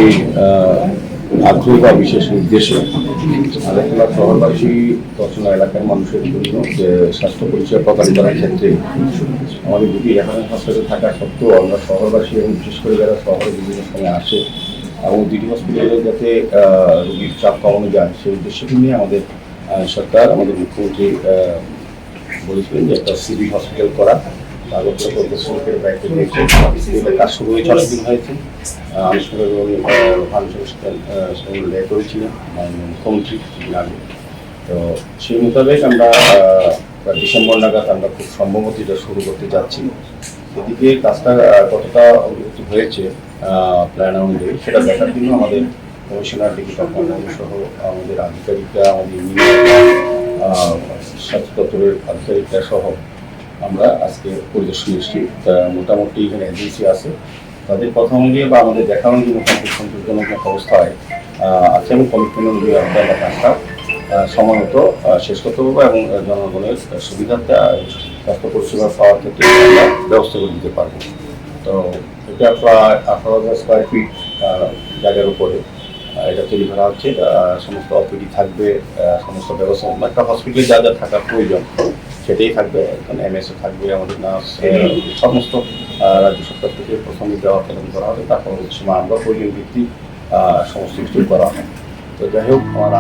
একটি আগ্রহ বা বিশেষ নির্দেশে আলাদা শহরবাসী তথা এলাকার মানুষের জন্য যে স্বাস্থ্য পরিষেবা প্রদান করার ক্ষেত্রে আমাদের দুটি রেফারেন্স হসপিটাল থাকা সত্ত্বেও আমরা শহরবাসী এবং বিশেষ করে যারা শহরে বিভিন্ন সময় আসে এবং দুটি হসপিটালে যাতে রোগীর চাপ কমানো যায় সেই উদ্দেশ্যকে নিয়ে আমাদের সরকার আমাদের মুখ্যমন্ত্রী বলেছিলেন যে একটা সিভিল হসপিটাল করা আগরতলা প্রকল্পের দায়িত্ব নিয়েছে। কাজ শুরু হয়েছে অনেকদিন হয়েছে। আনুষ্ঠানিকভাবে অনুষ্ঠান লেখ করেছিলেন মুখ্যমন্ত্রী কিছুদিন আগে। তো সেই মোতাবেক আমরা ডিসেম্বর নাগাদ আমরা খুব সম্ভবত এটা শুরু করতে যাচ্ছি। এদিকে কাজটা কতটা অগ্রগতি হয়েছে প্ল্যান অনুযায়ী সেটা দেখার জন্য আমাদের কমিশনার ডিগ্রি সহ আমাদের আধিকারিকরা আমাদের স্বাস্থ্য দপ্তরের আধিকারিকরা সহ আমরা আজকে পরিদর্শন এসেছি। মোটামুটি এখানে এজেন্সি আছে, তাদের কথা অনুযায়ী বা আমাদের দেখা অনুযায়ী মোটামুটি সন্তোষজনক অবস্থায় আছে এবং কমিটমেন্ট অনুযায়ী আমরা কাজটা সময় মতো শেষ করতে পারবো এবং জনগণের সুবিধাতে স্বাস্থ্য পরিষেবা পাওয়ার ক্ষেত্রে আমরা ব্যবস্থা করে দিতে পারবো। তো এটা প্রায় 18,000 স্কোয়ার ফিট জায়গার উপরে এটা তৈরি করা হচ্ছে। সমস্ত অপিডি থাকবে, সমস্ত ব্যবস্থা একটা হসপিটালে যা যা থাকার প্রয়োজন সেটাই থাকবে। এখানে এমএসও থাকবে, আমাদের নার্স, সমস্ত রাজ্য সরকার থেকে প্রথমে দেওয়া প্রদান করা হবে, তারপর হচ্ছে আমরা প্রয়োজন ভিত্তিক সমস্ত কিছু করা হবে। তো যাই হোক আমার